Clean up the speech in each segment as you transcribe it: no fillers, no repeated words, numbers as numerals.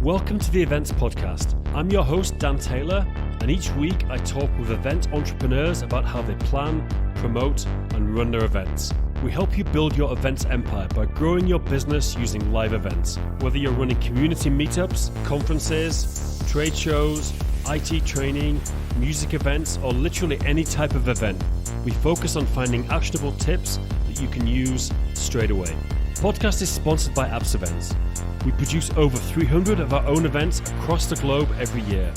Welcome to the Events Podcast. I'm your host, Dan Taylor, and each week I talk with event entrepreneurs about how they plan, promote, and run their events. We help you build your events empire by growing your business using live events. Whether you're running community meetups, conferences, trade shows, IT training, music events, or literally any type of event, we focus on finding actionable tips that you can use straight away. The podcast is sponsored by Apps Events. We produce over 300 of our own events across the globe every year,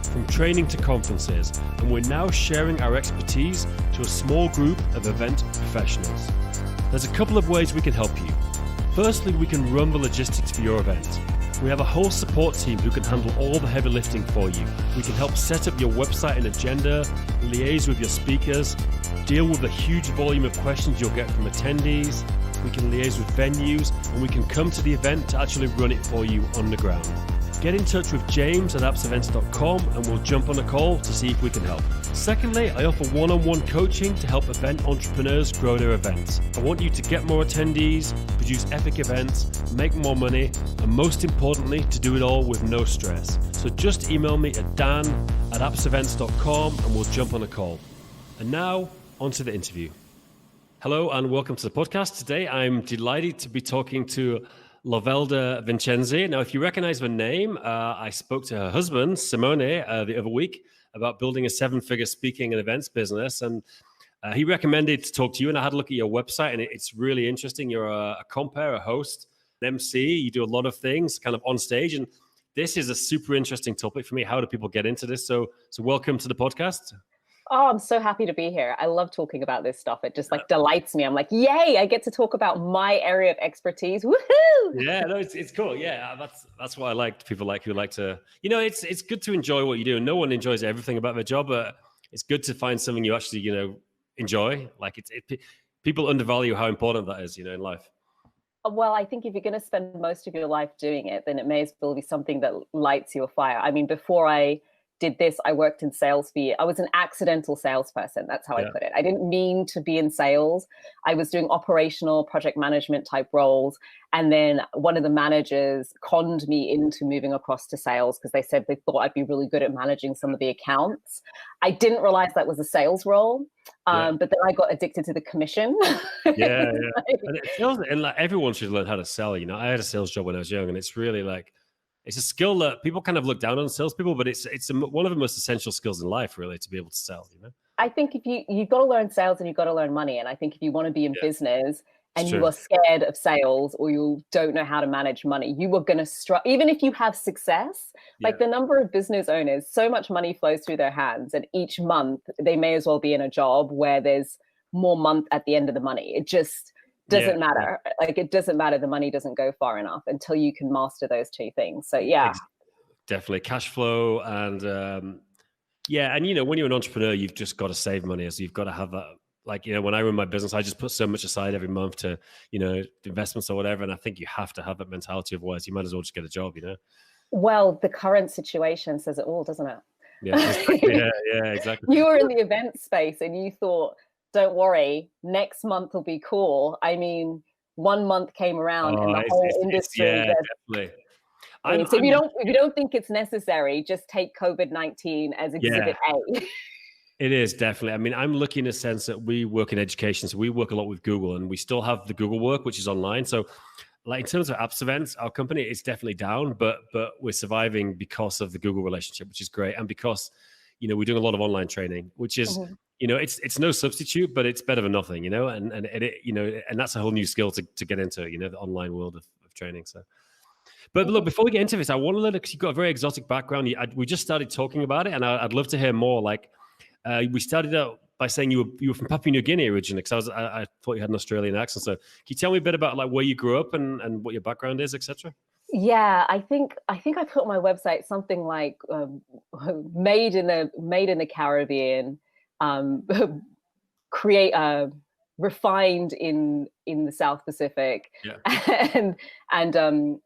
from training to conferences, and we're now sharing our expertise to a small group of event professionals. There's a couple of ways we can help you. Firstly, we can run the logistics for your event. We have a whole support team who can handle all the heavy lifting for you. We can help set up your website and agenda, liaise with your speakers, deal with the huge volume of questions you'll get from attendees. We can liaise with venues, and we can come to the event to actually run it for you on the ground. Get in touch with James at appsevents.com and we'll jump on a call to see if we can help. Secondly, I offer one-on-one coaching to help event entrepreneurs grow their events. I want you to get more attendees, produce epic events, make more money, and most importantly, to do it all with no stress. So just email me at dan@appsevents.com and we'll jump on a call. And now, on to the interview. Hello and welcome to the podcast. Today, I'm delighted to be talking to Lovelda Vincenzi. Now, if you recognize the name, I spoke to her husband, Simone, the other week about building a seven-figure speaking and events business. And he recommended to talk to you, and I had a look at your website, and it's really interesting. You're a compere, a host, an MC. You do a lot of things kind of on stage. And this is a super interesting topic for me. How do people get into this? So welcome to the podcast. Oh, I'm so happy to be here. I love talking about this stuff. It just delights me. I'm like, yay, I get to talk about my area of expertise. Woohoo! Yeah, no, it's cool. Yeah, that's what I like. People who like to, it's good to enjoy what you do. No one enjoys everything about their job, but it's good to find something you actually, enjoy. Like people undervalue how important that is, in life. Well, I think if you're going to spend most of your life doing it, then it may as well be something that lights your fire. I mean, before I did this, I worked in sales for years. I was an accidental salesperson. That's how I put it. I didn't mean to be in sales. I was doing operational project management type roles. And then one of the managers conned me into moving across to sales because they said they thought I'd be really good at managing some of the accounts. I didn't realize that was a sales role. But then I got addicted to the commission. Yeah. And everyone should learn how to sell. I had a sales job when I was young, and it's really it's a skill that people kind of look down on salespeople, but it's one of the most essential skills in life, really, to be able to sell. I think if you've got to learn sales and you've got to learn money, and I think if you want to be in business and you are scared of sales or you don't know how to manage money, you are going to struggle. Even if you have success, like the number of business owners, so much money flows through their hands, and each month they may as well be in a job where there's more month at the end of the money. It just doesn't matter. Like it doesn't matter. The money doesn't go far enough until you can master those two things. So definitely cash flow and and when you're an entrepreneur, you've just got to save money. So you've got to have that. When I run my business, I just put so much aside every month to investments or whatever. And I think you have to have that mentality. Otherwise, you might as well just get a job. Well, the current situation says it all, doesn't it? Yeah, exactly. You were in the event space and you thought, don't worry, next month will be cool. I mean, 1 month came around and the whole industry. Definitely. So if you don't think it's necessary, just take COVID-19 as exhibit A. It is definitely. I mean, I'm lucky in a sense that we work in education, so we work a lot with Google, and we still have the Google work, which is online. So, in terms of Apps Events, our company is definitely down, but we're surviving because of the Google relationship, which is great, and because we're doing a lot of online training, which is. It's no substitute, but it's better than nothing, and that's a whole new skill to get into, the online world of training. So, but look, before we get into this, I want to learn, because you've got a very exotic background. We just started talking about it, and I'd love to hear more. We started out by saying you were from Papua New Guinea originally, because I thought you had an Australian accent. So, can you tell me a bit about where you grew up and what your background is, etc.? Yeah, I think I put on my website something like made in the Caribbean. Refined in the South Pacific, and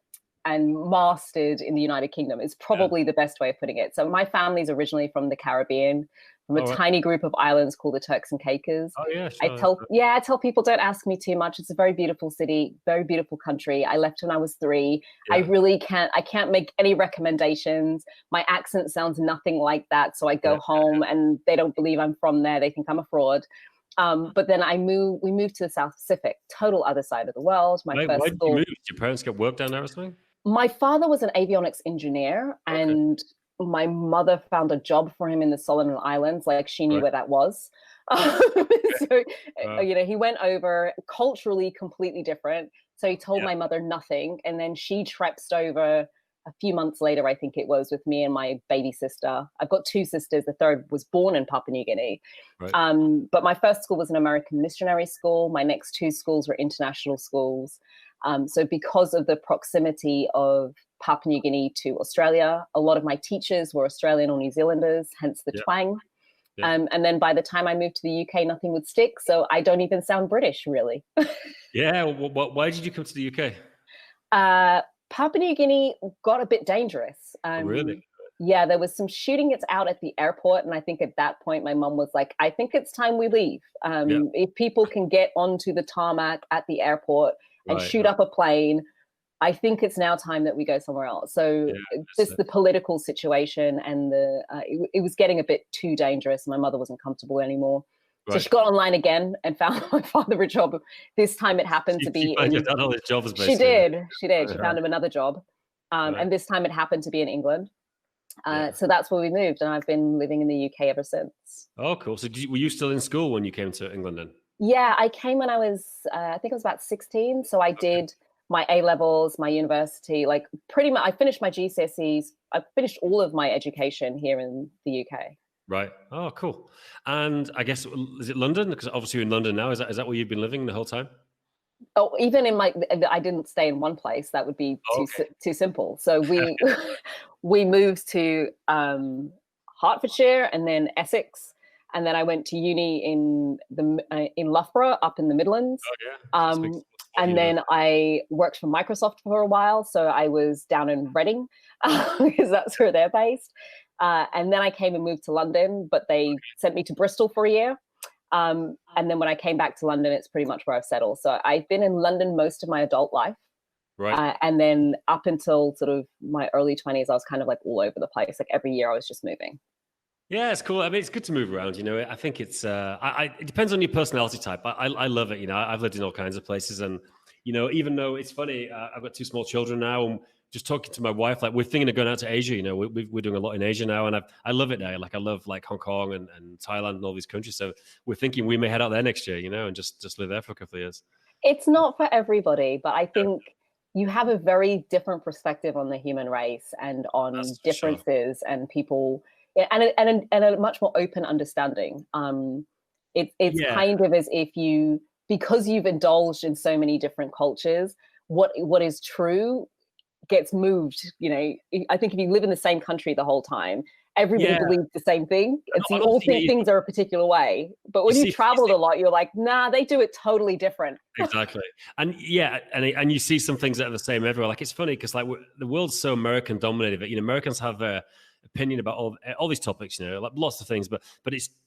mastered in the United Kingdom is probably the best way of putting it. So my family's originally from the Caribbean, from a tiny group of islands called the Turks and Caicos. Oh yeah, I sure. tell people, don't ask me too much. It's a very beautiful city, very beautiful country. I left when I was 3. Yeah. I can't make any recommendations. My accent sounds nothing like that. So I go home and they don't believe I'm from there. They think I'm a fraud. But then we moved to the South Pacific, total other side of the world. Why did you move? Did your parents get work down there or something? My father was an avionics engineer, and my mother found a job for him in the Solomon Islands. Like, she knew where that was. So, he went over, culturally completely different. So he told my mother nothing. And then she trepped over a few months later, I think it was, with me and my baby sister. I've got 2 sisters. The third was born in Papua New Guinea. But my first school was an American missionary school. My next 2 schools were international schools. So because of the proximity of Papua New Guinea to Australia, a lot of my teachers were Australian or New Zealanders, hence the twang. And then by the time I moved to the UK, nothing would stick. So I don't even sound British, really. Why did you come to the UK? Papua New Guinea got a bit dangerous. Really? Yeah, there was some shooting out at the airport. And I think at that point, my mum was like, I think it's time we leave. If people can get onto the tarmac at the airport and shoot up a plane, I think it's now time that we go somewhere else. So just the political situation and it was getting a bit too dangerous. My mother wasn't comfortable anymore. So she got online again and found my father a job. This time it happened to be in... all his jobs, basically. She did. She found him another job. And this time it happened to be in England. So that's where we moved. And I've been living in the UK ever since. Oh, cool. So were you still in school when you came to England then? Yeah, I came when I was, I think I was about 16. So I did my A-levels, my university, like pretty much, I finished my GCSEs. I finished all of my education here in the UK. Right. Oh, cool. And I guess, is it London? Because obviously you're in London now. Is that where you've been living the whole time? Oh, even I didn't stay in one place. That would be too simple. So we moved to Hertfordshire and then Essex. And then I went to uni in Loughborough up in the Midlands. And then I worked for Microsoft for a while. So I was down in Reading because that's where they're based. And then I came and moved to London, but they sent me to Bristol for a year. And then when I came back to London, it's pretty much where I've settled. So I've been in London most of my adult life. Right. And then up until sort of my early 20s, I was kind of like all over the place. Like every year I was just moving. Yeah, it's cool. I mean, it's good to move around. I think it's. It depends on your personality type. I love it. I've lived in all kinds of places, and even though it's funny, I've got 2 small children now, and just talking to my wife, like we're thinking of going out to Asia. We're doing a lot in Asia now, and I love it there. Like I love like Hong Kong and Thailand and all these countries. So we're thinking we may head out there next year, and just live there for a couple of years. It's not for everybody, but I think you have a very different perspective on the human race and on differences and people. And a much more open understanding. It's kind of as if because you've indulged in so many different cultures, what is true gets moved. I think if you live in the same country the whole time, everybody believes the same thing. And so you all think things are a particular way. But when you've traveled a lot, you're like, nah, they do it totally different. Exactly. And and you see some things that are the same everywhere. Like it's funny because like the world's so American dominated, but Americans have their opinion about all these topics, like lots of things, but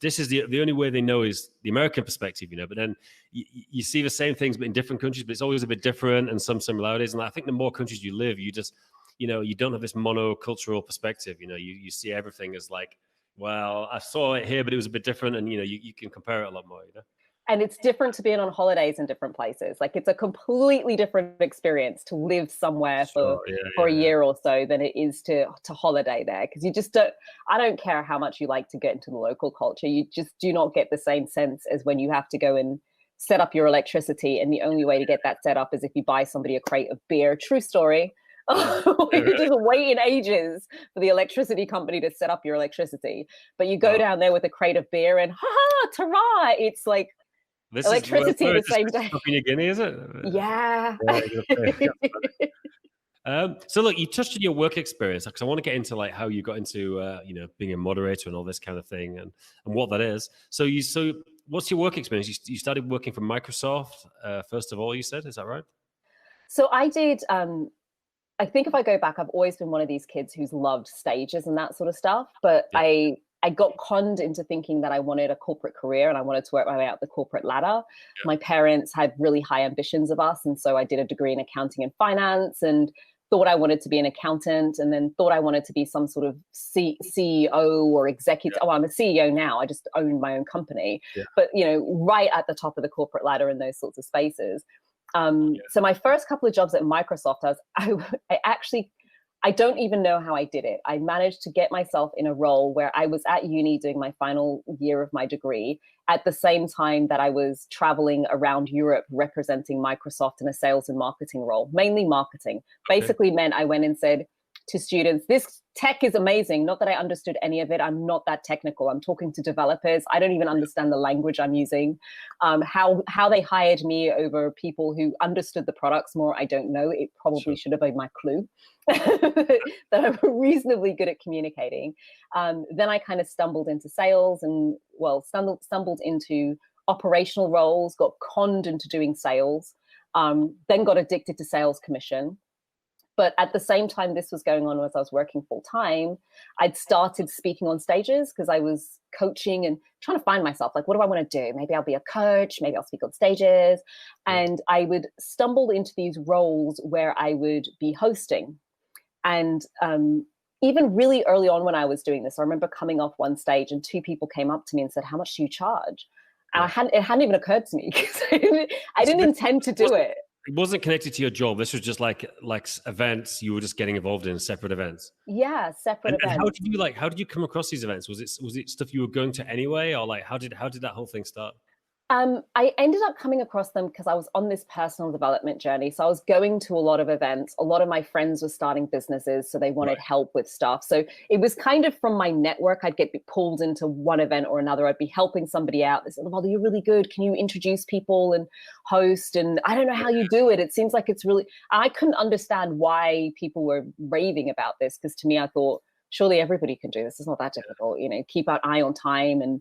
this is the only way they know is the American perspective, but then you see the same things but in different countries, but it's always a bit different and some similarities. And I think the more countries you live, you just you don't have this monocultural perspective. You see everything as like, well, I saw it here but it was a bit different, and you can compare it a lot more. And it's different to being on holidays in different places. Like it's a completely different experience to live somewhere for a year or so than it is to holiday there. Because you just I don't care how much you like to get into the local culture. You just do not get the same sense as when you have to go and set up your electricity. And the only way to get that set up is if you buy somebody a crate of beer. True story. You're just waiting ages for the electricity company to set up your electricity. But you go down there with a crate of beer and ta-ra, it's like, this electricity the same day. Papua New Guinea, is it? Yeah. So look, you touched on your work experience because I want to get into like how you got into being a moderator and all this kind of thing and what that is. So what's your work experience? You started working for Microsoft first of all. You said, is that right? So I did I think if I go back, I've always been one of these kids who's loved stages and that sort of stuff. But Yeah. I got conned into thinking that I wanted a corporate career and I wanted to work my way up the corporate ladder. Yeah. My parents had really high ambitions of us. And so I did a degree in accounting and finance and thought I wanted to be an accountant, and then thought I wanted to be some sort of CEO or executive. Yeah. Oh, I'm a CEO now. I just own my own company. Yeah. But, right at the top of the corporate ladder in those sorts of spaces. So my first couple of jobs at Microsoft, I don't even know how I did it. I managed to get myself in a role where I was at uni doing my final year of my degree at the same time that I was traveling around Europe representing Microsoft in a sales and marketing role, mainly marketing. Basically meant I went and said to students, this tech is amazing. Not that I understood any of it. I'm not that technical. I'm talking to developers. I don't even understand the language I'm using. How they hired me over people who understood the products more, I don't know. It probably should have been my clue that I'm reasonably good at communicating. Then I kind of stumbled into sales and, stumbled into operational roles, got conned into doing sales, then got addicted to sales commission. But at the same time this was going on as I was working full time, I'd started speaking on stages because I was coaching and trying to find myself. Like, what do I want to do? Maybe I'll be a coach. Maybe I'll speak on stages. And I would stumble into these roles where I would be hosting. And even really early on when I was doing this, I remember coming off one stage and two people came up to me and said, "How much do you charge?" And it hadn't even occurred to me because I didn't intend to do it. It wasn't connected to your job. This was just like events you were just getting involved in, separate events. Yeah, separate events. And how did you come across these events? Was it stuff you were going to anyway, or like how did that whole thing start? I ended up coming across them because I was on this personal development journey. So I was going to a lot of events. A lot of my friends were starting businesses, so they wanted help with stuff. So it was kind of from my network. I'd get pulled into one event or another. I'd be helping somebody out. They said, "Well, you're really good. Can you introduce people and host?" And I don't know how you do it. It seems like it's really, I couldn't understand why people were raving about this, because to me, I thought, surely everybody can do this. It's not that difficult, keep an eye on time and,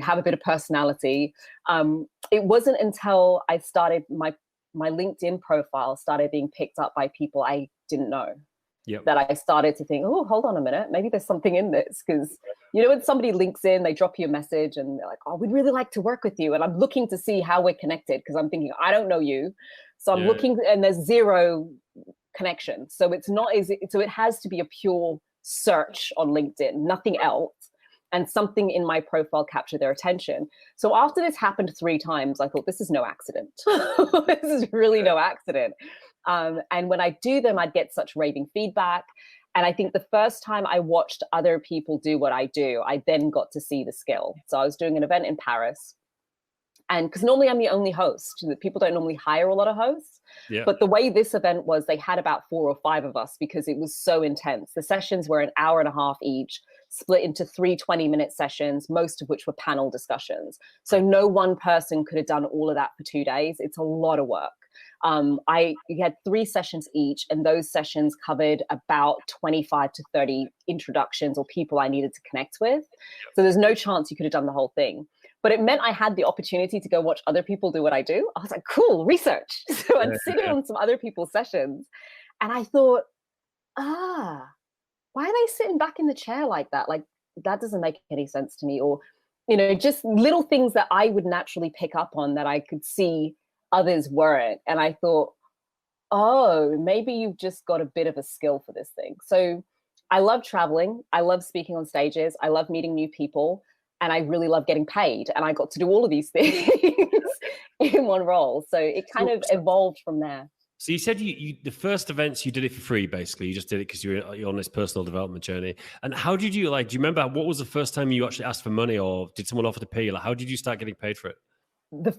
have a bit of personality. It wasn't until I started my LinkedIn profile started being picked up by people I didn't know that I started to think, oh, hold on a minute, maybe there's something in this. Because, when somebody links in, they drop you a message and they're like, "Oh, we'd really like to work with you." And I'm looking to see how we're connected because I'm thinking, I don't know you. So I'm looking and there's zero connection. So it's not easy. So it has to be a pure search on LinkedIn, nothing else, and something in my profile captured their attention. So after this happened 3 times, I thought, this is no accident. This is really no accident. And when I do them, I'd get such raving feedback. And I think the first time I watched other people do what I do, I then got to see the skill. So I was doing an event in Paris. And because normally I'm the only host, people don't normally hire a lot of hosts. Yeah. But the way this event was, they had about 4 or 5 of us because it was so intense. The sessions were an hour and a half each, split into 3 20-minute sessions, most of which were panel discussions. So no one person could have done all of that for 2 days. It's a lot of work. We had 3 sessions each, and those sessions covered about 25 to 30 introductions or people I needed to connect with. So there's no chance you could have done the whole thing. But it meant I had the opportunity to go watch other people do what I do. I was like, cool, research. So I'm sitting on some other people's sessions, and I thought, why are they sitting back in the chair like that? Like, that doesn't make any sense to me. Or, just little things that I would naturally pick up on that I could see others weren't. And I thought, oh, maybe you've just got a bit of a skill for this thing. So I love traveling. I love speaking on stages. I love meeting new people. And I really love getting paid. And I got to do all of these things in one role. So it kind of evolved from there. So you said you the first events you did it for free, basically. You just did it because you're on this personal development journey. And how did you, do you remember what was the first time you actually asked for money, or did someone offer to pay you? Like, how did you start getting paid for it? The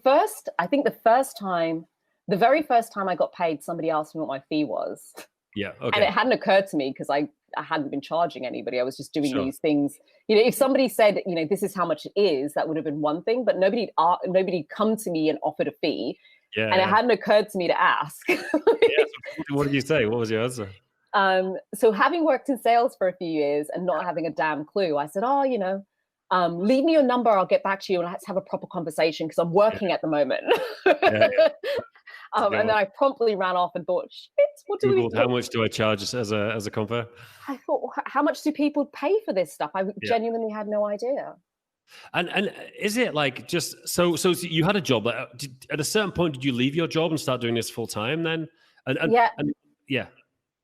very first time I got paid, somebody asked me what my fee was. Yeah. Okay. And it hadn't occurred to me because I hadn't been charging anybody. I was just doing these things. If somebody said, this is how much it is, that would have been one thing, but nobody'd come to me and offered a fee. Yeah, and it hadn't occurred to me to ask. So what did you say? What was your answer? So having worked in sales for a few years and not having a damn clue, I said, leave me your number. I'll get back to you and let's have a proper conversation because I'm working at the moment. And then I promptly ran off and thought, shit, what do we Googled do? how much do I charge as a confer? I thought, how much do people pay for this stuff? I genuinely had no idea. And is it like just so you had a job, at a certain point did you leave your job and start doing this full time then? And yeah.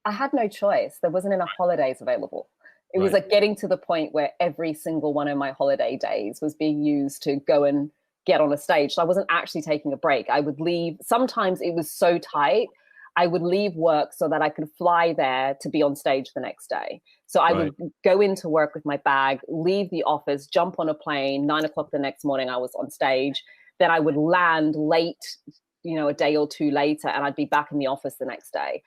I had no choice. There wasn't enough holidays available. It was like getting to the point where every single one of my holiday days was being used to go and get on a stage. So I wasn't actually taking a break. I would leave. Sometimes it was so tight, I would leave work so that I could fly there to be on stage the next day. So I would go into work with my bag, leave the office, jump on a plane, 9 o'clock the next morning, I was on stage. Then I would land late, a day or two later, and I'd be back in the office the next day.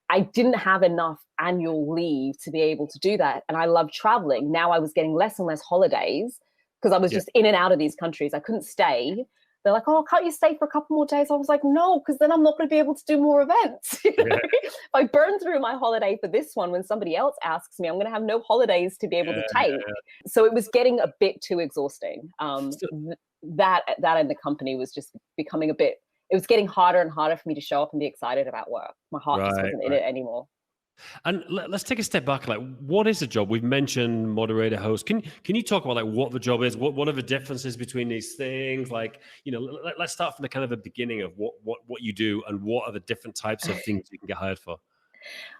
I didn't have enough annual leave to be able to do that. And I love traveling. Now I was getting less and less holidays because I was just in and out of these countries. I couldn't stay. They're like, oh, can't you stay for a couple more days? I was like, no, because then I'm not going to be able to do more events. If I burn through my holiday for this one, when somebody else asks me, I'm going to have no holidays to be able to take. So it was getting a bit too exhausting. That in the company was just becoming it was getting harder and harder for me to show up and be excited about work. My heart just wasn't in it anymore. And let's take a step back. Like, what is the job? We've mentioned moderator, host. Can you talk about like what the job is? What are the differences between these things? Like, let's start from the kind of the beginning of what you do and what are the different types of things you can get hired for.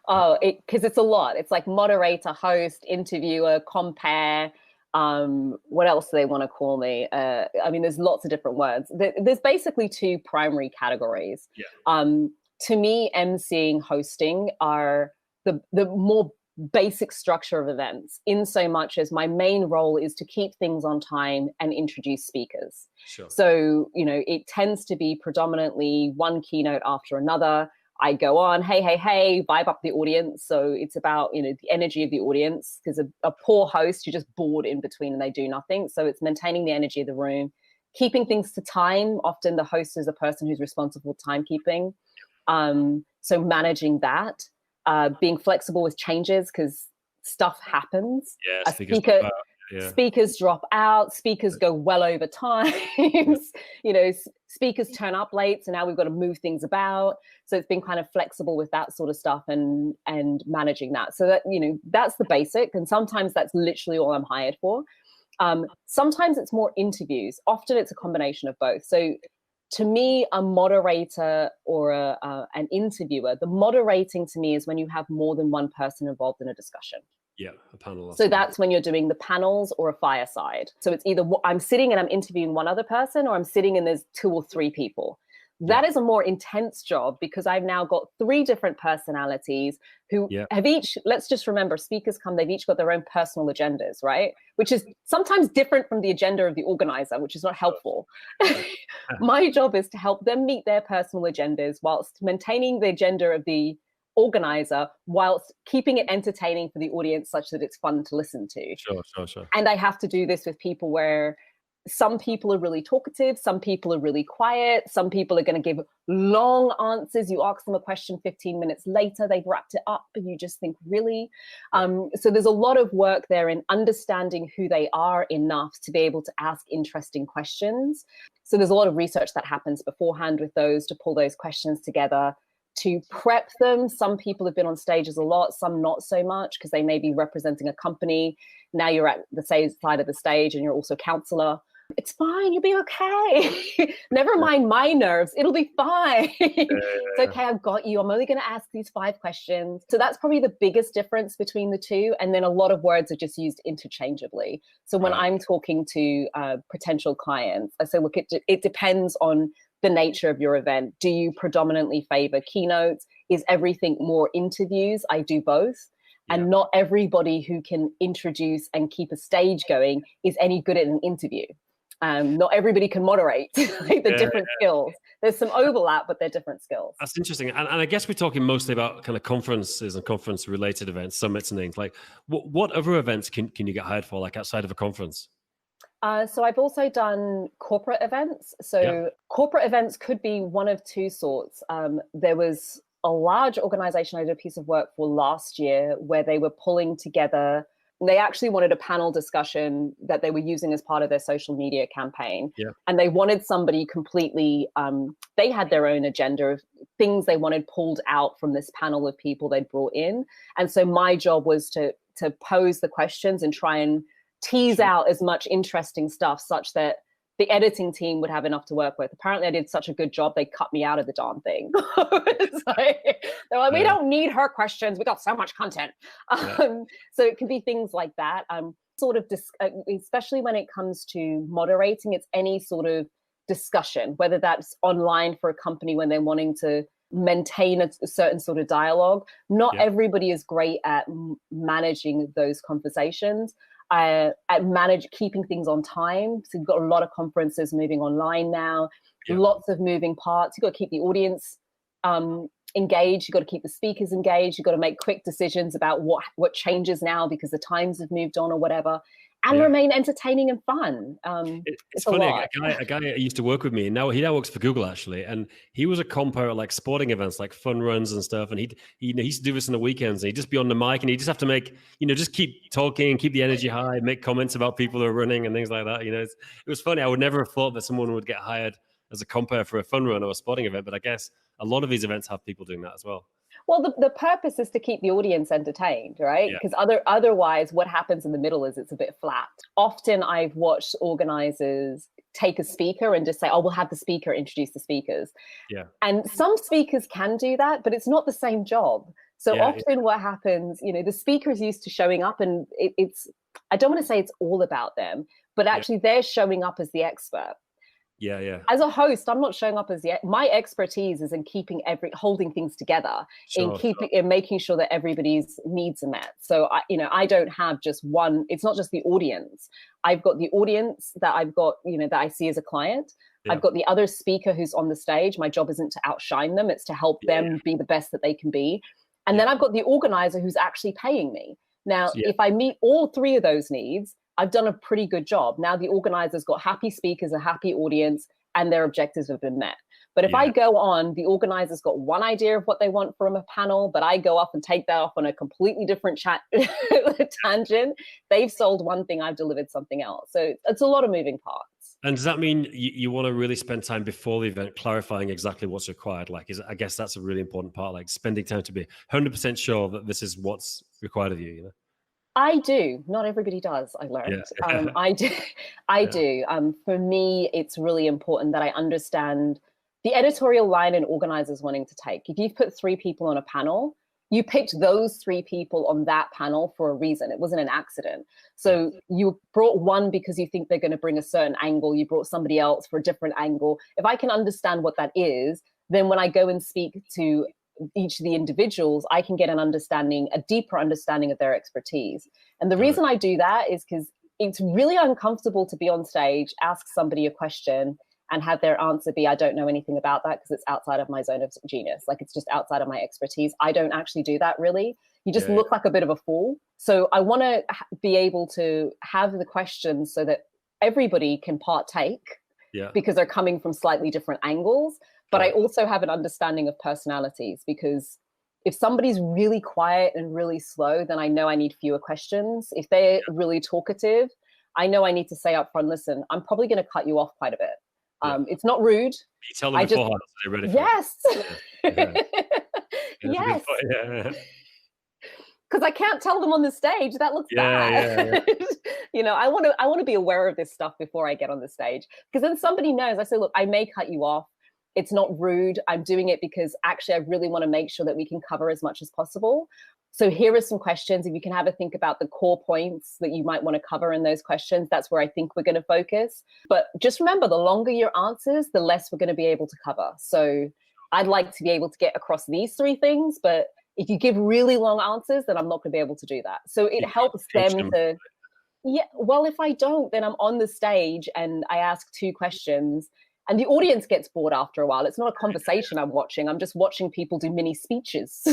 Oh, because it's a lot. It's like moderator, host, interviewer, compare. What else do they want to call me? There's lots of different words. There's basically two primary categories. To me, emceeing, hosting are the more basic structure of events, in so much as my main role is to keep things on time and introduce speakers. Sure. So, it tends to be predominantly one keynote after another. I go on, hey, vibe up the audience. So it's about, the energy of the audience, because a poor host, you're just bored in between and they do nothing. So it's maintaining the energy of the room, keeping things to time. Often the host is a person who's responsible for timekeeping. So managing that, being flexible with changes because stuff happens. Speakers drop out, speakers go well over time. Speakers turn up late, so now we've got to move things about. So it's been kind of flexible with that sort of stuff and managing that. So that, that's the basic. And sometimes that's literally all I'm hired for. Sometimes it's more interviews. Often it's a combination of both. So to me, a moderator or an interviewer, the moderating to me is when you have more than one person involved in a discussion. Yeah, a panel. So that's when you're doing the panels or a fireside. So it's either I'm sitting and I'm interviewing one other person, or I'm sitting and there's 2 or 3 people. That is a more intense job because I've now got 3 different personalities who have each, let's just remember, speakers come, they've each got their own personal agendas, right? Which is sometimes different from the agenda of the organizer, which is not helpful. My job is to help them meet their personal agendas whilst maintaining the agenda of the organizer, whilst keeping it entertaining for the audience such that it's fun to listen to. Sure. And I have to do this with people where some people are really talkative, some people are really quiet, some people are going to give long answers. You ask them a question 15 minutes later, they've wrapped it up, and you just think, really? So there's a lot of work there in understanding who they are enough to be able to ask interesting questions. So there's a lot of research that happens beforehand with those to pull those questions together, to prep them. Some people have been on stages a lot, some not so much, because they may be representing a company. Now you're at the side of the stage and you're also a counselor. It's fine, you'll be okay. Never mind my nerves, it'll be fine. It's okay, I've got you. I'm only going to ask these 5 questions. So that's probably the biggest difference between the two. And then a lot of words are just used interchangeably. So when I'm talking to potential clients, I say, look, it depends on the nature of your event. Do you predominantly favor keynotes? Is everything more interviews? I do both. And not everybody who can introduce and keep a stage going is any good at an interview. Not everybody can moderate. Like the different skills. There's some overlap, but they're different skills. That's interesting. And I guess we're talking mostly about kind of conferences and conference related events, summits and things. Like what other events can you get hired for, like outside of a conference? So I've also done corporate events. So corporate events could be one of 2 sorts. There was a large organization I did a piece of work for last year where they were pulling together, they actually wanted a panel discussion that they were using as part of their social media campaign. And they wanted somebody completely, they had their own agenda of things they wanted pulled out from this panel of people they'd brought in. And so my job was to pose the questions and try and tease out as much interesting stuff such that the editing team would have enough to work with. Apparently I did such a good job, they cut me out of the darn thing. They're like, we don't need her questions. We got so much content. So it can be things like that. Especially when it comes to moderating, it's any sort of discussion, whether that's online for a company when they're wanting to maintain a certain sort of dialogue. Not everybody is great at managing those conversations. At keeping things on time. So you've got a lot of conferences moving online now, lots of moving parts. You've got to keep the audience engaged. You've got to keep the speakers engaged. You've got to make quick decisions about what changes now because the times have moved on or whatever, and remain entertaining and fun. It's funny, a guy used to work with me, and he now works for Google actually, and he was a compo at like sporting events, like fun runs and stuff, and he used to do this on the weekends, and he'd just be on the mic, and he'd just have to make, just keep talking, keep the energy high, make comments about people who are running and things like that. It was funny. I would never have thought that someone would get hired as a compo for a fun run or a sporting event, but I guess a lot of these events have people doing that as well. Well, the purpose is to keep the audience entertained, right? Because otherwise what happens in the middle is it's a bit flat. Often I've watched organizers take a speaker and just say, oh, we'll have the speaker introduce the speakers. And some speakers can do that, but it's not the same job. So often what happens, the speaker is used to showing up, and I don't want to say it's all about them, but actually they're showing up as the expert. As a host, I'm not showing up as my expertise is in holding things together, in making sure that everybody's needs are met. So I don't have just one. It's not just the audience. I've got the audience that I've got, that I see as a client. I've got the other speaker who's on the stage. My job isn't to outshine them. It's to help them be the best that they can be. And then I've got the organizer who's actually paying me. Now, if I meet all three of those needs, I've done a pretty good job. Now the organizer's got happy speakers, a happy audience, and their objectives have been met. But if I go on, the organizer's got one idea of what they want from a panel, but I go off and take that off on a completely different tangent. They've sold one thing, I've delivered something else. So it's a lot of moving parts. And does that mean you want to really spend time before the event clarifying exactly what's required? I guess that's a really important part, like spending time to be 100% sure that this is what's required of you, I do. Not everybody does, I learned. I do. I do. For me, it's really important that I understand the editorial line an organizer's wanting to take. If you've put 3 people on a panel, you picked those 3 people on that panel for a reason. It wasn't an accident. So you brought one because you think they're going to bring a certain angle. You brought somebody else for a different angle. If I can understand what that is, then when I go and speak to each of the individuals, I can get a deeper understanding of their expertise. And the reason I do that is because it's really uncomfortable to be on stage, ask somebody a question, and have their answer be, I don't know anything about that because it's outside of my zone of genius. Like, it's just outside of my expertise. I don't actually do that really. You just look like a bit of a fool. So I want to be able to have the questions so that everybody can partake because they're coming from slightly different angles. But I also have an understanding of personalities, because if somebody's really quiet and really slow, then I know I need fewer questions. If they're really talkative, I know I need to say up front, listen, I'm probably going to cut you off quite a bit. It's not rude. You tell them beforehand so they're ready for Yes. Because I can't tell them on the stage. That looks bad. I want to be aware of this stuff before I get on the stage, because then somebody knows. I say, look, I may cut you off. It's not rude. I'm doing it because actually I really want to make sure that we can cover as much as possible. So here are some questions. If you can have a think about the core points that you might want to cover in those questions, that's where I think we're going to focus. But just remember, the longer your answers, the less we're going to be able to cover. So I'd like to be able to get across these 3 things, but if you give really long answers, then I'm not going to be able to do that. So it helps them to, well, if I don't, then I'm on the stage and I ask 2 questions. And the audience gets bored after a while. It's not a conversation I'm watching. I'm just watching people do mini speeches.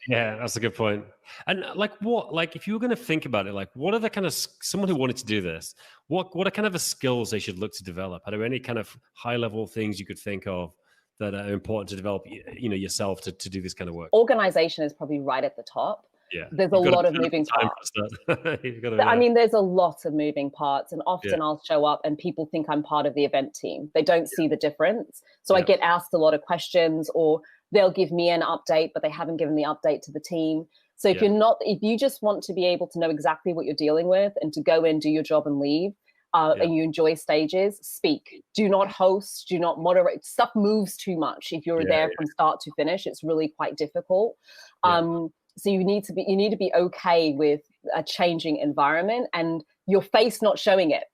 Yeah, that's a good point. And if you were going to think about it, what are the kind of, someone who wanted to do this, what are kind of the skills they should look to develop? Are there any kind of high level things you could think of that are important to develop, yourself to do this kind of work? Organization is probably right at the top. There's a lot of moving parts. There's a lot of moving parts, and often I'll show up and people think I'm part of the event team. They don't see the difference. So I get asked a lot of questions, or they'll give me an update, but they haven't given the update to the team. So if you just want to be able to know exactly what you're dealing with and to go in, do your job and leave, and you enjoy stages, speak. Do not host, do not moderate. Stuff moves too much. If you're there from start to finish, it's really quite difficult. So you need to be okay with a changing environment and your face not showing it.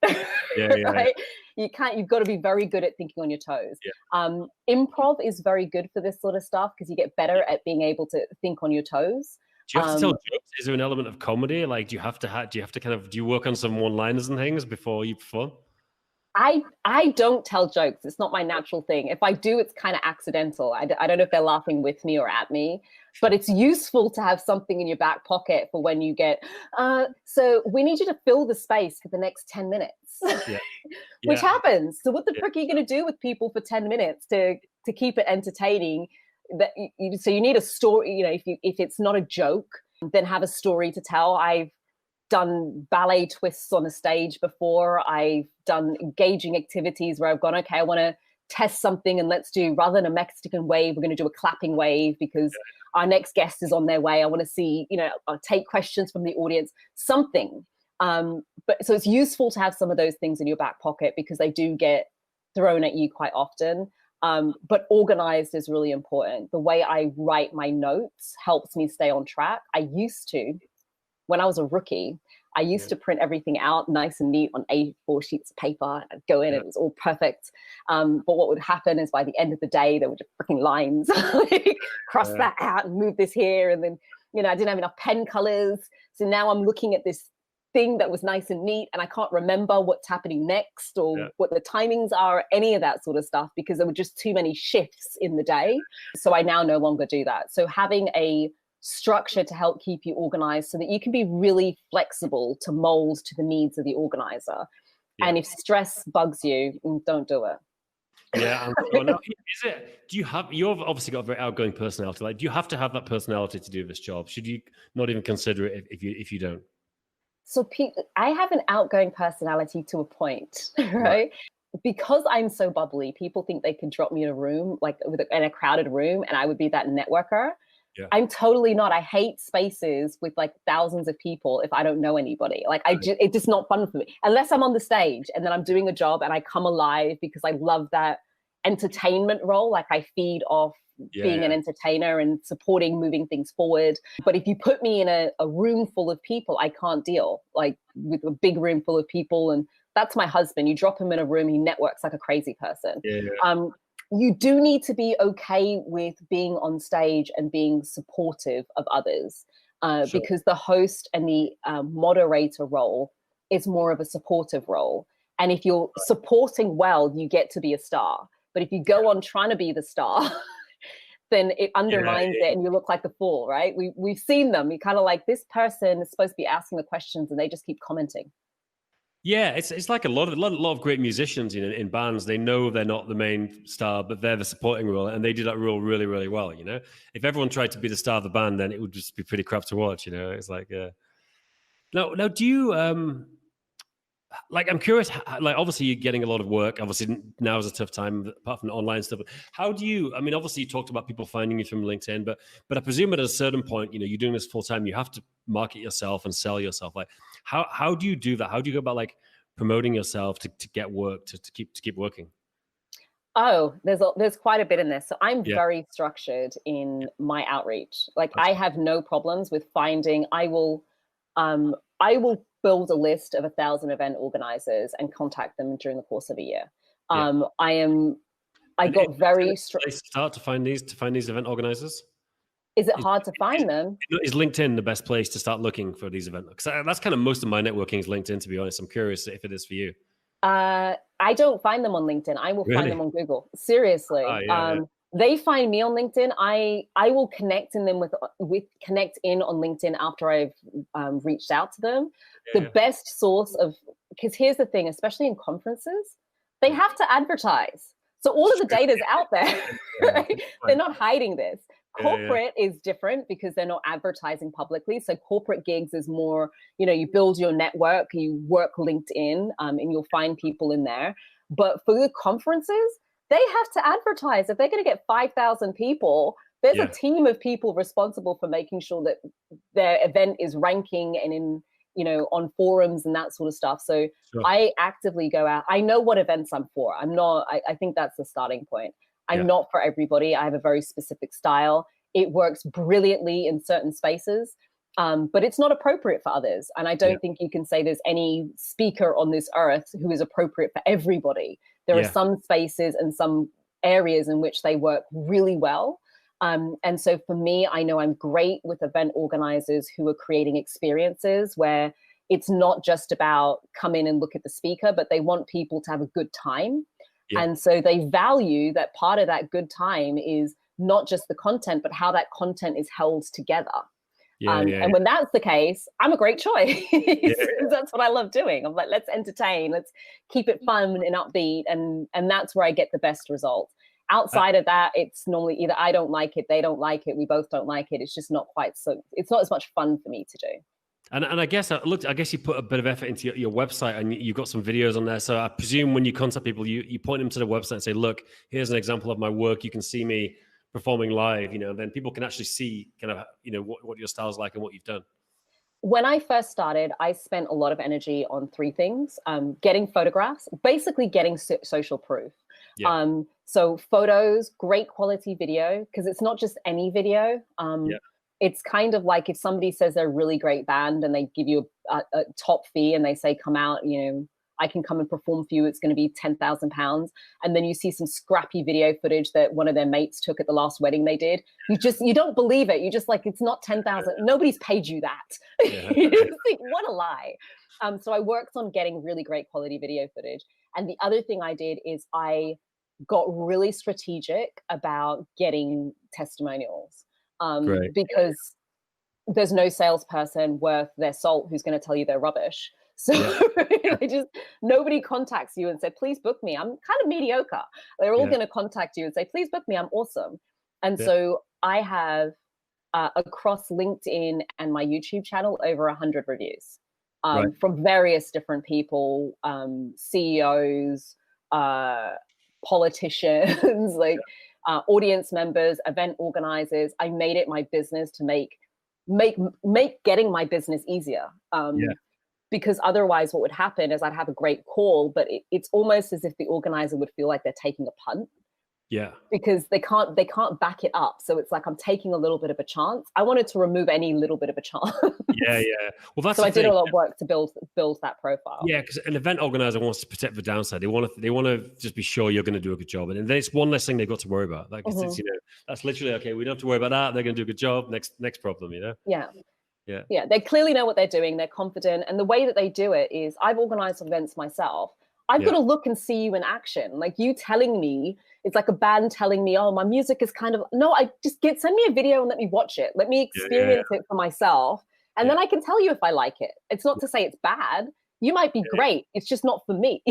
Right? You've got to be very good at thinking on your toes. Improv is very good for this sort of stuff because you get better at being able to think on your toes. Do you have to tell jokes? Is there an element of comedy? Like, do you work on some one-liners and things before you perform? I don't tell jokes. It's not my natural thing. If I do, it's kind of accidental. I don't know if they're laughing with me or at me, but it's useful to have something in your back pocket for when you get, so we need you to fill the space for the next 10 minutes, which happens. So what the frick are you going to do with people for 10 minutes to keep it entertaining? So you need a story, if it's not a joke, then have a story to tell. I've done ballet twists on a stage before. I've done engaging activities where I've gone, okay, I want to test something and let's do, rather than a Mexican wave, we're going to do a clapping wave because our next guest is on their way. I want to see, I'll take questions from the audience, something. But so it's useful to have some of those things in your back pocket because they do get thrown at you quite often. But organized is really important. The way I write my notes helps me stay on track. I used to, when I was a rookie, I used to print everything out nice and neat on A4 sheets of paper. I'd go in, it was all perfect. But what would happen is by the end of the day, there were just freaking lines. Cross that out and move this here. And then, I didn't have enough pen colors. So now I'm looking at this thing that was nice and neat and I can't remember what's happening next or what the timings are, any of that sort of stuff, because there were just too many shifts in the day. So I now no longer do that. So having a structure to help keep you organized so that you can be really flexible to mold to the needs of the organizer. And if stress bugs you, don't do it. You've obviously got a very outgoing personality. Like, do you have to have that personality to do this job? Should you not even consider it if you don't? So I have an outgoing personality to a point, right? Because I'm so bubbly, people think they can drop me in a room, like in a crowded room, and I would be that networker. I'm totally not. I hate spaces with like thousands of people if I don't know anybody. Like it's just not fun for me. Unless I'm on the stage and then I'm doing a job and I come alive because I love that entertainment role. Like I feed off being an entertainer and supporting moving things forward. But if you put me in a room full of people, I can't deal like with a big room full of people. And that's my husband. You drop him in a room, he networks like a crazy person. You do need to be okay with being on stage and being supportive of others because the host and the moderator role is more of a supportive role. And if you're supporting well, you get to be a star. But if you go on trying to be the star, then it undermines it and you look like the fool, right? We've seen them. You're kind of like, this person is supposed to be asking the questions and they just keep commenting. Yeah, it's like a lot of great musicians in bands. They know they're not the main star, but they're the supporting role, and they do that role really, really well. If everyone tried to be the star of the band, then it would just be pretty crap to watch. It's like, now, do you like? I'm curious. Like, obviously, you're getting a lot of work. Obviously, now is a tough time, apart from the online stuff. How do you? I mean, obviously, you talked about people finding you from LinkedIn, but I presume at a certain point, you're doing this full time. You have to market yourself and sell yourself. Like, how do you do that? How do you go about like promoting yourself to get work to keep working? Oh, there's quite a bit in this. So I'm very structured in my outreach. Like I have no problems with finding. I will build a list of 1,000 event organizers and contact them during the course of a year. I got very start to find these event organizers. Is it hard to find them? Is LinkedIn the best place to start looking for these events? Because that's kind of most of my networking is LinkedIn, to be honest. I'm curious if it is for you. I don't find them on LinkedIn. I will find them on Google. Seriously. They find me on LinkedIn. I will connect in them with connect in on LinkedIn after I've reached out to them. The best source of, because here's the thing, especially in conferences, they have to advertise. So all of the data is out there. Right? They're not hiding this. Corporate is different because they're not advertising publicly. So corporate gigs is more, you build your network, you work LinkedIn, and you'll find people in there. But for the conferences, they have to advertise. If they're going to get 5,000 people, There's a team of people responsible for making sure that their event is ranking and in, on forums and that sort of stuff. So I actively go out. I know what events I'm for. I'm not, I think that's the starting point. I'm not for everybody. I have a very specific style. It works brilliantly in certain spaces, but it's not appropriate for others. And I don't think you can say there's any speaker on this earth who is appropriate for everybody. There are some spaces and some areas in which they work really well. And so for me, I know I'm great with event organizers who are creating experiences where it's not just about come in and look at the speaker, but they want people to have a good time. And so they value that part of that good time is not just the content, but how that content is held together. And when that's the case, I'm a great choice. That's what I love doing. I'm like, let's entertain, let's keep it fun and upbeat. And that's where I get the best results. Outside of that, it's normally either I don't like it, they don't like it, we both don't like it. It's just not quite so, it's not as much fun for me to do. And I guess I guess you put a bit of effort into your website, and you've got some videos on there. So I presume when you contact people, you point them to the website and say, look, here's an example of my work. You can see me performing live, then people can actually see kind of, what your style's like and what you've done. When I first started, I spent a lot of energy on three things: getting photographs, basically getting social proof. So photos, great quality video, because it's not just any video. It's kind of like if somebody says they're a really great band and they give you a top fee and they say, come out, I can come and perform for you. It's going to be £10,000. And then you see some scrappy video footage that one of their mates took at the last wedding they did. You don't believe it. You just like, it's not 10,000. Nobody's paid you that. You just think, what a lie. So I worked on getting really great quality video footage. And the other thing I did is I got really strategic about getting testimonials. Because there's no salesperson worth their salt who's going to tell you they're rubbish. So nobody contacts you and say, please book me. I'm kind of mediocre. They're all going to contact you and say, please book me. I'm awesome. And so I have across LinkedIn and my YouTube channel, over 100 reviews from various different people, CEOs, politicians, audience members, event organizers. I made it my business to make getting my business easier. Because otherwise what would happen is I'd have a great call, but it's almost as if the organizer would feel like they're taking a punt. Because they can't back it up. So it's like, I'm taking a little bit of a chance. I wanted to remove any little bit of a chance. Well, that's so I did a lot of work to build that profile. Because an event organizer wants to protect the downside. They want to just be sure you're going to do a good job, and then it's one less thing they've got to worry about. Like it's, that's literally okay. We don't have to worry about that. They're going to do a good job. Next problem. They clearly know what they're doing. They're confident, and the way that they do it is, I've organized events myself. I've got to look and see you in action. Like you telling me, it's like a band telling me, oh, my music is kind of, no, send me a video and let me watch it. Let me experience it for myself. And then I can tell you if I like it. It's not to say it's bad. You might be great. It's just not for me.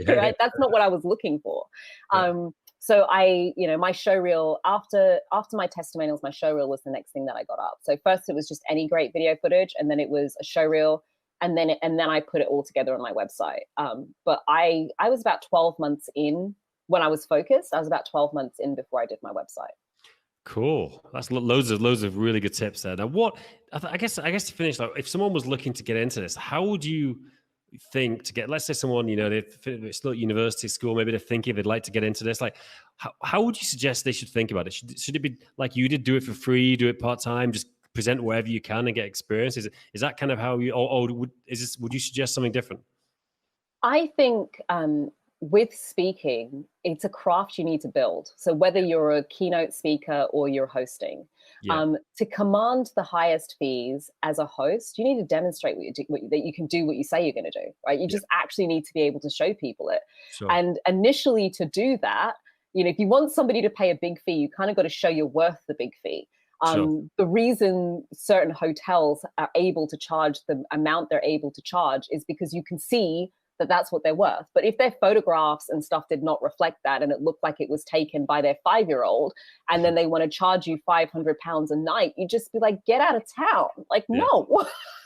Right? That's not what I was looking for. So my show reel, after my testimonials, my show reel was the next thing that I got up. So first it was just any great video footage, and then it was a show reel. And then I put it all together on my website. But I was about 12 months in when I was focused. I was about 12 months in before I did my website. Cool. That's loads of really good tips there. Now, I guess to finish, like, if someone was looking to get into this, how would you think to get? Let's say someone, they're still at university, school, maybe they're thinking they'd like to get into this. Like, how would you suggest they should think about it? Should it be like you did, do it for free, do it part time, just present wherever you can and get experience? Is that kind of how you, or would you suggest something different? I think with speaking, it's a craft you need to build. So whether you're a keynote speaker or you're hosting, to command the highest fees as a host, you need to demonstrate that you can do what you say you're going to do, right? You just actually need to be able to show people it. And initially to do that, if you want somebody to pay a big fee, you kind of got to show you're worth the big fee. The reason certain hotels are able to charge the amount they're able to charge is because you can see that that's what they're worth. But if their photographs and stuff did not reflect that, and it looked like it was taken by their 5-year-old, and then they want to charge you £500 a night, you just be like, get out of town. Like, no,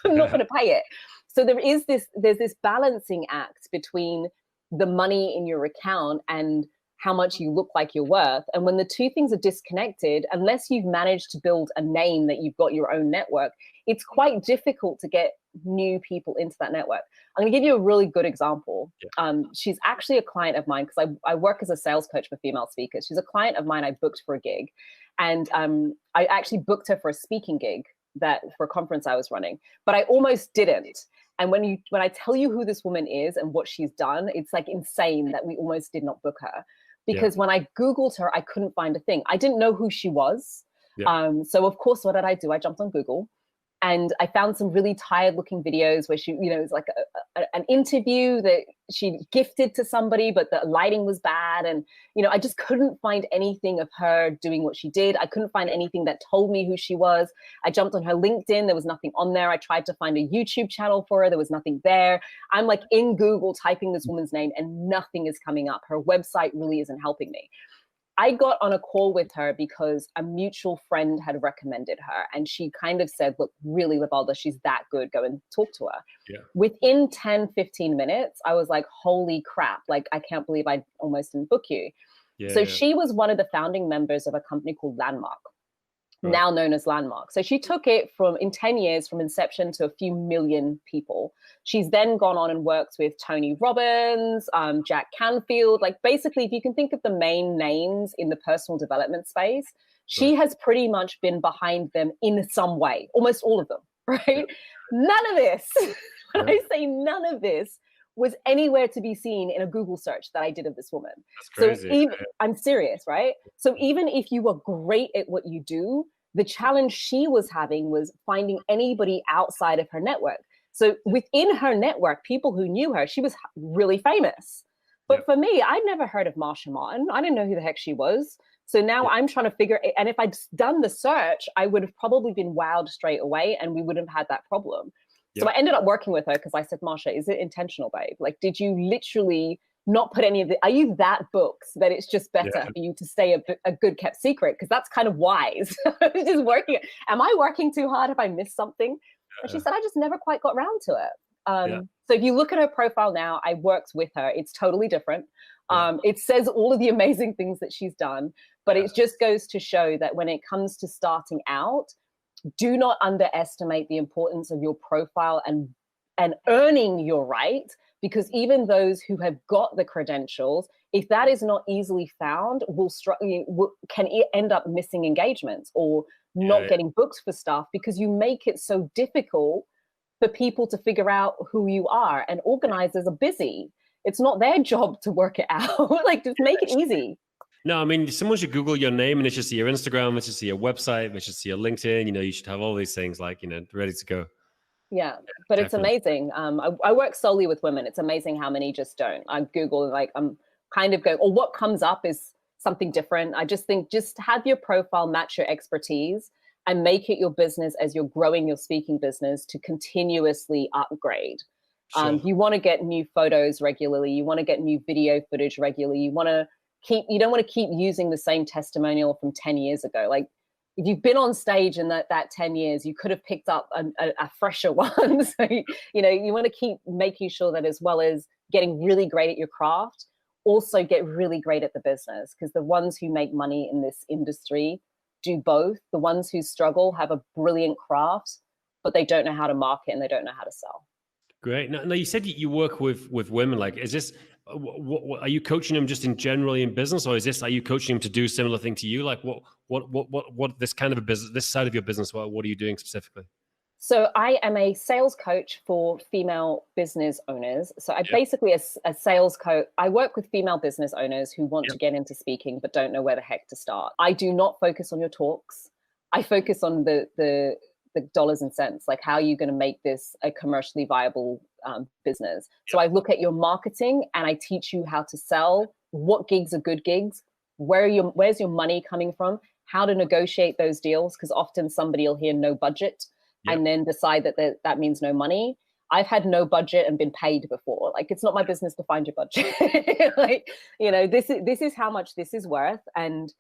I'm not going to pay it. So there's this balancing act between the money in your account and how much you look like you're worth. And when the two things are disconnected, unless you've managed to build a name that you've got your own network, it's quite difficult to get new people into that network. I'm going to give you a really good example. She's actually a client of mine because I work as a sales coach for female speakers. She's a client of mine I booked for a gig. And I actually booked her for a speaking gig for a conference I was running, but I almost didn't. And when I tell you who this woman is and what she's done, it's like insane that we almost did not book her. Because when I Googled her, I couldn't find a thing. I didn't know who she was. So of course, what did I do? I jumped on Google and I found some really tired looking videos where she, it's like an interview that she gifted to somebody, but the lighting was bad. And, I just couldn't find anything of her doing what she did. I couldn't find anything that told me who she was. I jumped on her LinkedIn. There was nothing on there. I tried to find a YouTube channel for her. There was nothing there. I'm like in Google typing this woman's name and nothing is coming up. Her website really isn't helping me. I got on a call with her because a mutual friend had recommended her. And she kind of said, look, really, Lovelda, she's that good. Go and talk to her. Within 10, 15 minutes, I was like, holy crap. Like, I can't believe I almost didn't book you. She was one of the founding members of a company called Landmark, now known as Landmark. So she took it in 10 years from inception to a few million people. She's then gone on and worked with Tony Robbins, Jack Canfield. Like basically, if you can think of the main names in the personal development space, she has pretty much been behind them in some way, almost all of them, right? None of this, when I say none of this, was anywhere to be seen in a Google search that I did of this woman. That's crazy. So I'm serious, right? So even if you were great at what you do, the challenge she was having was finding anybody outside of her network. So within her network, people who knew her, she was really famous. But for me, I'd never heard of Marsha Martin. I didn't know who the heck she was. So now I'm trying to figure it. And if I'd done the search, I would have probably been wowed straight away and we wouldn't have had that problem. So I ended up working with her because I said, Marsha, is it intentional, babe? Like, did you literally not put any of are you that booked that it's just better for you to stay a good kept secret? Because that's kind of wise. Just working. Am I working too hard? Have I missed something? And she said, I just never quite got around to it. So if you look at her profile now, I worked with her. It's totally different. It says all of the amazing things that she's done, but it just goes to show that when it comes to starting out, do not underestimate the importance of your profile and earning your right, because even those who have got the credentials, if that is not easily found, can end up missing engagements or not getting booked for stuff because you make it so difficult for people to figure out who you are. And organizers are busy. It's not their job to work it out. Like, just make it easy. No, I mean, someone should Google your name and they should see your Instagram, they should see your website, they should see your LinkedIn. You should have all these things like, ready to go. Yeah, but definitely. It's amazing. I work solely with women. It's amazing how many just don't. I Google, I'm kind of going, or what comes up is something different. I just think just have your profile match your expertise and make it your business as you're growing your speaking business to continuously upgrade. Sure. You want to get new photos regularly. You want to get new video footage regularly. You don't want to keep using the same testimonial from 10 years ago. Like if you've been on stage in that 10 years, you could have picked up a fresher one. So, you want to keep making sure that as well as getting really great at your craft, also get really great at the business, because the ones who make money in this industry do both. The ones who struggle have a brilliant craft, but they don't know how to market and they don't know how to sell. Great. Now you said you work with women. Like, is this, are you coaching them just in generally in business, or are you coaching them to do a similar thing to you? Like what this kind of a business, this side of your business, what are you doing specifically? So I am a sales coach for female business owners. So I basically a sales coach. I work with female business owners who want to get into speaking, but don't know where the heck to start. I do not focus on your talks. I focus on the dollars and cents, like how are you going to make this a commercially viable business. So I look at your marketing and I teach you how to sell, what gigs are good gigs, where's your money coming from, how to negotiate those deals, because often somebody will hear no budget and then decide that means no money. I've had no budget and been paid before. Like, it's not my business to find your budget. This is how much this is worth. And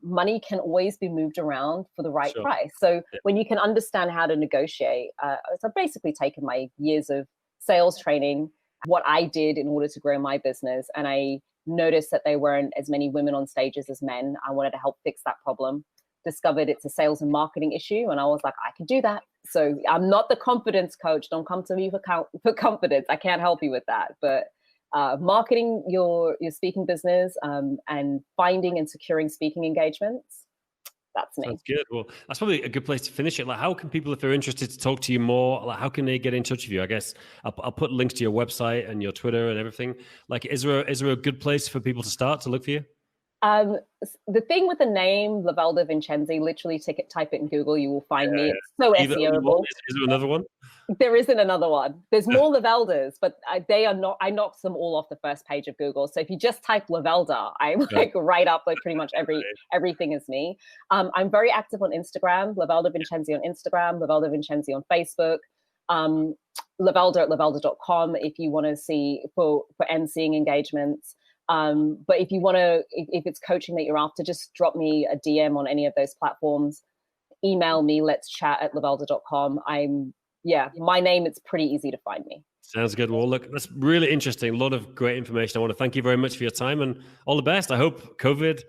money can always be moved around for the right price. So when you can understand how to negotiate, so I've basically taken my years of sales training, what I did in order to grow my business, and I noticed that there weren't as many women on stages as men. I wanted to help fix that problem. Discovered it's a sales and marketing issue, and I was like, I can do that. So I'm not the confidence coach. Don't come to me for confidence. I can't help you with that. But marketing your speaking business and finding and securing speaking engagements. That's me. Sounds good. Well, that's probably a good place to finish it. Like, how can people, if they're interested to talk to you more, like, how can they get in touch with you? I guess I'll put links to your website and your Twitter and everything. Like, is there a good place for people to start to look for you? The thing with the name Lovelda Vincenzi, literally type it in Google, you will find me. It's so SEOable. Is there another one? There isn't another one. There's more Loveldas, but they are not. I knocked them all off the first page of Google. So if you just type Lovelda, I'm like right up. Like pretty much everything is me. I'm very active on Instagram. Lovelda Vincenzi on Instagram. Lovelda Vincenzi on Facebook. Lovelda at lovelda.com if you want to see for emceeing engagements. But if you want to, if it's coaching that you're after, just drop me a DM on any of those platforms. Email me, let's chat at lovelda.com. My name, it's pretty easy to find me. Sounds good. Well, look, that's really interesting. A lot of great information. I want to thank you very much for your time and all the best. I hope COVID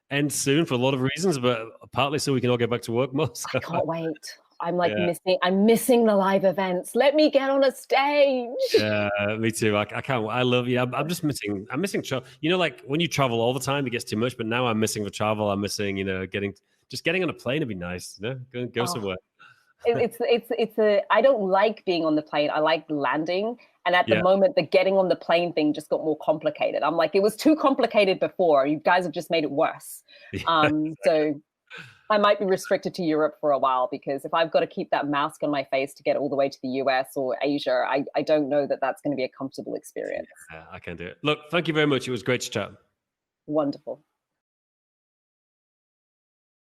ends soon for a lot of reasons, but partly so we can all get back to work more. So. I can't wait. I'm missing the live events. Let me get on a stage. Yeah, me too. I can't. I love you. I'm missing travel. You know, like when you travel all the time, it gets too much. But now I'm missing the travel. I'm missing, getting on a plane would be nice. Go somewhere. I don't like being on the plane. I like landing. And at the moment, the getting on the plane thing just got more complicated. I'm like, it was too complicated before. You guys have just made it worse. Exactly. So I might be restricted to Europe for a while, because if I've got to keep that mask on my face to get all the way to the US or Asia, I don't know that that's going to be a comfortable experience. Yeah, I can do it. Look, thank you very much. It was great to chat. Wonderful.